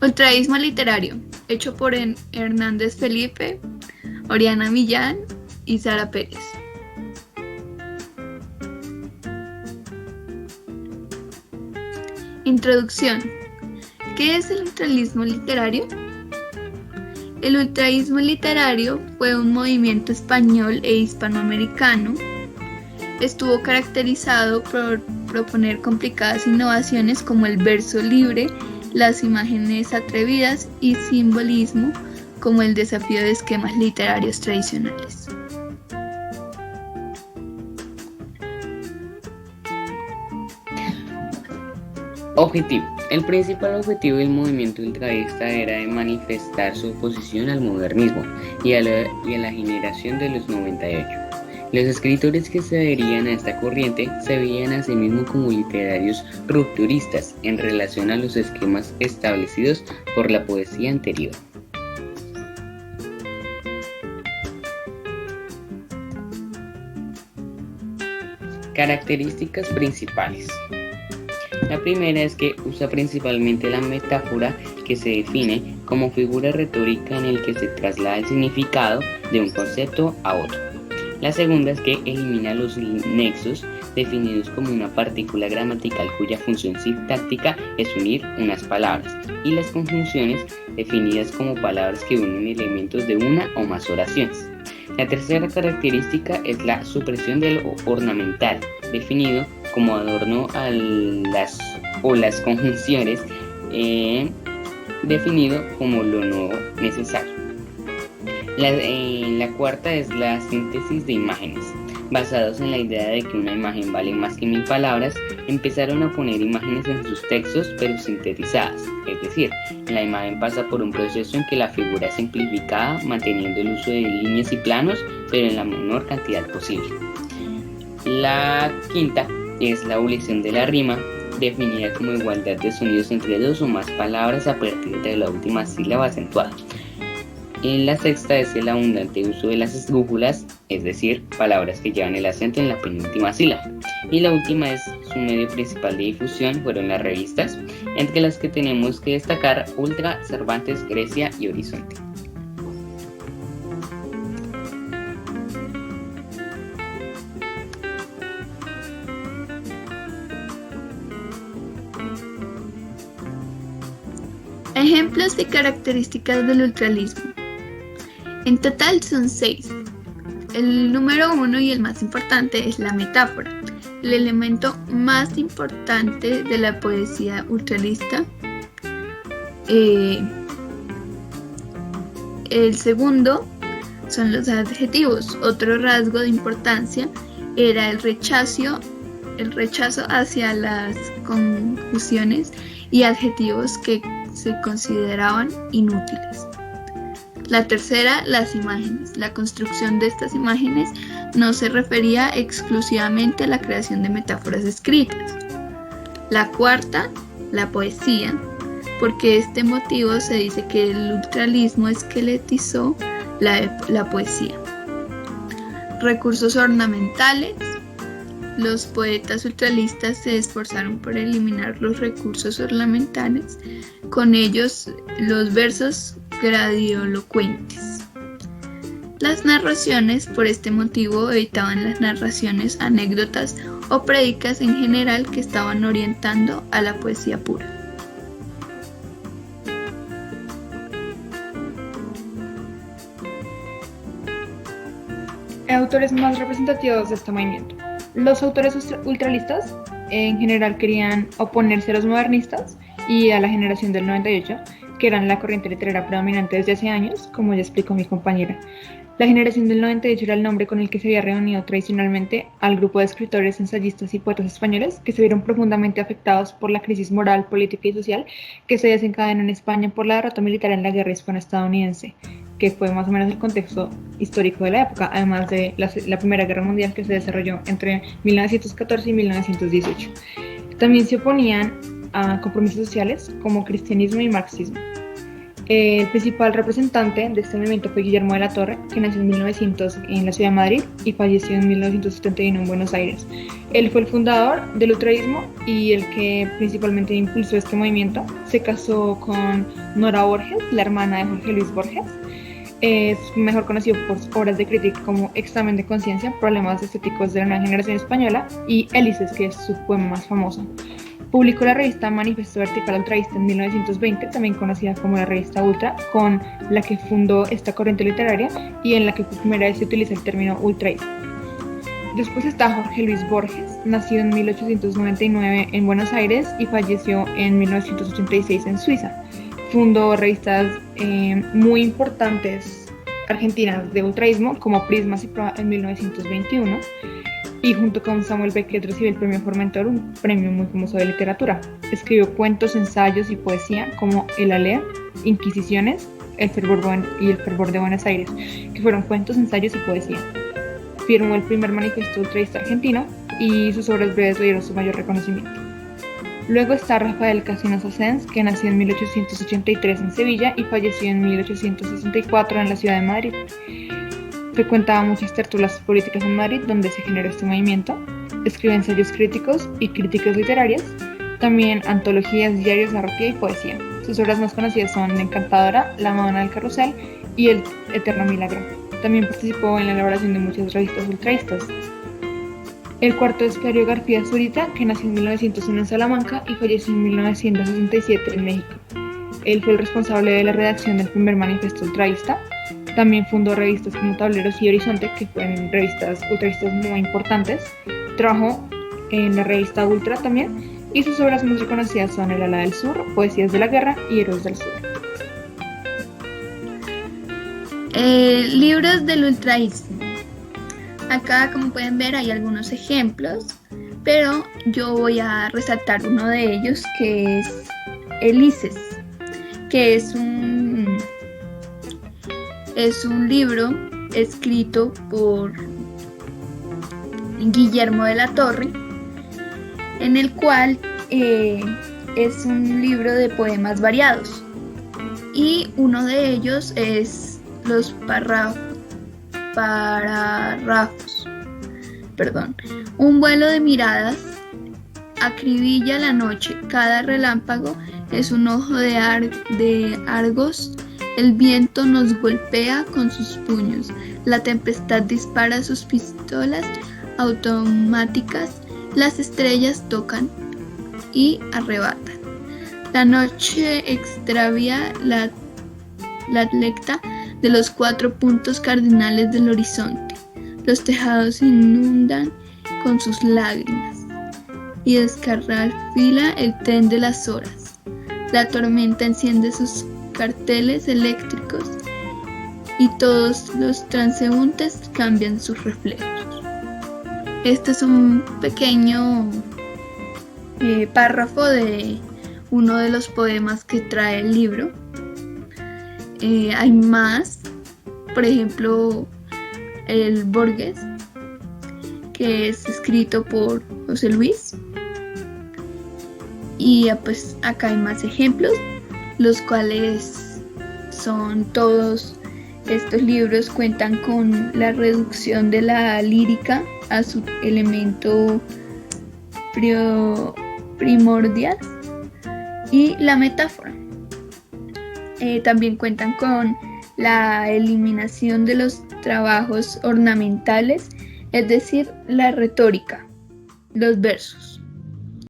Ultraísmo literario, hecho por Hernández Felipe, Oriana Millán y Sara Pérez. Introducción. ¿Qué es el ultraísmo literario? El ultraísmo literario fue un movimiento español e hispanoamericano. Estuvo caracterizado por proponer complicadas innovaciones como el verso libre, las imágenes atrevidas y simbolismo como el desafío de esquemas literarios tradicionales. Objetivo. El principal objetivo del movimiento ultraísta era de manifestar su oposición al modernismo y a la generación de los 98. Los escritores que se adherían a esta corriente se veían a sí mismos como literarios rupturistas en relación a los esquemas establecidos por la poesía anterior. Características principales. La primera es que usa principalmente la metáfora, que se define como figura retórica en el que se traslada el significado de un concepto a otro. La segunda es que elimina los nexos, definidos como una partícula gramatical cuya función sintáctica es unir unas palabras, y las conjunciones, definidas como palabras que unen elementos de una o más oraciones. La tercera característica es la supresión del ornamental, definido como adorno a las conjunciones, definido como lo no necesario. La cuarta es la síntesis de imágenes. Basados en la idea de que una imagen vale más que 1000 palabras, empezaron a poner imágenes en sus textos, pero sintetizadas, es decir, la imagen pasa por un proceso en que la figura es simplificada, manteniendo el uso de líneas y planos, pero en la menor cantidad posible. La quinta es la abolición de la rima, definida como igualdad de sonidos entre dos o más palabras a partir de la última sílaba acentuada. La sexta es el abundante uso de las esdrújulas, es decir, palabras que llevan el acento en la penúltima sílaba. Y la última es su medio principal de difusión, fueron las revistas, entre las que tenemos que destacar Ultra, Cervantes, Grecia y Horizonte. Ejemplos y características del ultraísmo. En total son 6. El número 1 y el más importante es la metáfora, el elemento más importante de la poesía ultraísta. El segundo son los adjetivos. Otro rasgo de importancia era el rechazo hacia las conjunciones y adjetivos que se consideraban inútiles. La tercera, las imágenes. La construcción de estas imágenes no se refería exclusivamente a la creación de metáforas escritas. La cuarta, la poesía, porque este motivo se dice que el ultraísmo esqueletizó la poesía. Recursos ornamentales. Los poetas ultraístas se esforzaron por eliminar los recursos ornamentales, con ellos los versos grandilocuentes. Las narraciones, por este motivo, evitaban las narraciones, anécdotas o prédicas en general que estaban orientando a la poesía pura. Autores más representativos de este movimiento. Los autores ultraístas en general querían oponerse a los modernistas y a la generación del 98, que eran la corriente literaria predominante desde hace años, como ya explicó mi compañera. La generación del 98 era el nombre con el que se había reunido tradicionalmente al grupo de escritores, ensayistas y poetas españoles que se vieron profundamente afectados por la crisis moral, política y social que se desencadenó en España por la derrota militar en la guerra hispano-estadounidense, que fue más o menos el contexto histórico de la época, además de la Primera Guerra Mundial que se desarrolló entre 1914 y 1918. También se oponían a compromisos sociales como cristianismo y marxismo. El principal representante de este movimiento fue Guillermo de la Torre, que nació en 1900 en la ciudad de Madrid y falleció en 1971 en Buenos Aires. Él fue el fundador del ultraísmo y el que principalmente impulsó este movimiento. Se casó con Nora Borges, la hermana de Jorge Luis Borges. Es mejor conocido por obras de crítica como Examen de conciencia, Problemas estéticos de la nueva generación española y Hélices, que es su poema más famoso. Publicó la revista Manifiesto Vertical Ultraísta en 1920, también conocida como la revista Ultra, con la que fundó esta corriente literaria y en la que por primera vez se utiliza el término ultraísmo. Después está Jorge Luis Borges, nacido en 1899 en Buenos Aires y falleció en 1986 en Suiza. Fundó revistas muy importantes argentinas de ultraísmo como Prismas y Proa en 1921. Y junto con Samuel Beckett recibió el premio Formentor, un premio muy famoso de literatura. Escribió cuentos, ensayos y poesía como El Alea, Inquisiciones, El fervor de Buenos Aires, que fueron cuentos, ensayos y poesía. Firmó el primer manifiesto ultraísta argentino y sus obras breves le dieron su mayor reconocimiento. Luego está Rafael Casino Sassens, que nació en 1883 en Sevilla y falleció en 1864 en la ciudad de Madrid. Frecuentaba muchas tertulias políticas en Madrid, donde se generó este movimiento. Escribe ensayos críticos y críticas literarias, también antologías, diarios, narrativa y poesía. Sus obras más conocidas son La Encantadora, La Madonna del Carrusel y El Eterno Milagro. También participó en la elaboración de muchas revistas ultraístas. El cuarto es Clario García Zurita, que nació en 1901 en Salamanca y falleció en 1967 en México. Él fue el responsable de la redacción del primer manifiesto ultraísta. También fundó revistas como Tableros y Horizonte, que fueron revistas ultraístas muy importantes. Trabajó en la revista Ultra también, y sus obras más reconocidas son El Ala del Sur, Poesías de la Guerra y Héroes del Sur. Libros del ultraísmo. Acá, como pueden ver, hay algunos ejemplos, pero yo voy a resaltar uno de ellos, que es Hélices, que es un libro escrito por Guillermo de la Torre, en el cual es un libro de poemas variados, y uno de ellos es los párrafos. Un vuelo de miradas acribilla la noche, cada relámpago es un ojo de Argos. El viento nos golpea con sus puños, la tempestad dispara sus pistolas automáticas, las estrellas tocan y arrebatan. La noche extravía la atleta de los 4 puntos cardinales del horizonte. Los tejados se inundan con sus lágrimas y descarrafila el tren de las horas. La tormenta enciende sus carteles eléctricos y todos los transeúntes cambian sus reflejos. Este es un pequeño párrafo de uno de los poemas que trae el libro. Hay más, por ejemplo, el Borges, que es escrito por José Luis. Y pues acá hay más ejemplos, los cuales son todos estos libros cuentan con la reducción de la lírica a su elemento primordial y la metáfora. También cuentan con la eliminación de los trabajos ornamentales, es decir, la retórica, los versos.